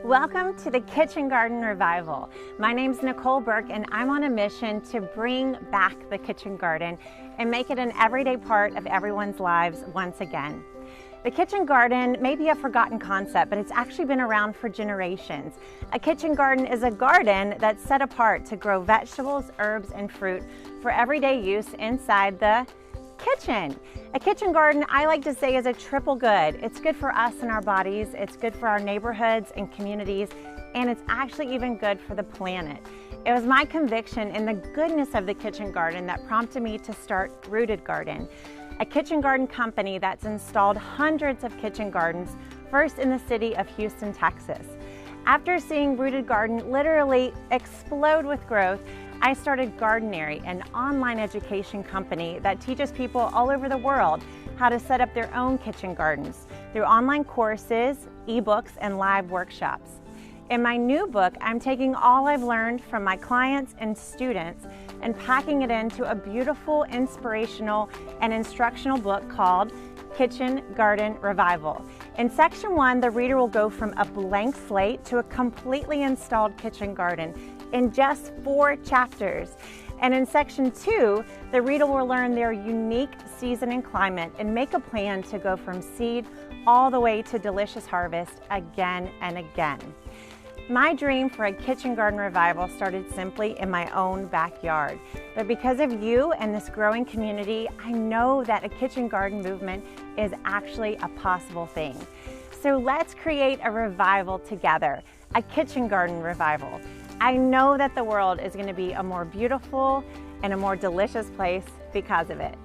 Welcome to the Kitchen Garden Revival. My name's Nicole Burke and I'm on a mission to bring back the kitchen garden and make it an everyday part of everyone's lives once again. The kitchen garden may be a forgotten concept, but it's actually been around for generations. A kitchen garden is a garden that's set apart to grow vegetables, herbs, and fruit for everyday use inside the kitchen. A kitchen garden, I like to say, is a triple good. It's good for us and our bodies, it's good for our neighborhoods and communities, and it's actually even good for the planet. It was my conviction in the goodness of the kitchen garden that prompted me to start Rooted Garden, a kitchen garden company that's installed hundreds of kitchen gardens, first in the city of Houston, Texas. After seeing Rooted Garden literally explode with growth, I started Gardenary, an online education company that teaches people all over the world how to set up their own kitchen gardens through online courses, ebooks, and live workshops. In my new book, I'm taking all I've learned from my clients and students and packing it into a beautiful, inspirational, and instructional book called Kitchen Garden Revival. In section 1, the reader will go from a blank slate to a completely installed kitchen garden in just 4 chapters. And in section 2, the reader will learn their unique season and climate and make a plan to go from seed all the way to delicious harvest again and again. My dream for a kitchen garden revival started simply in my own backyard. But because of you and this growing community, I know that a kitchen garden movement is actually a possible thing. So let's create a revival together, a kitchen garden revival. I know that the world is going to be a more beautiful and a more delicious place because of it.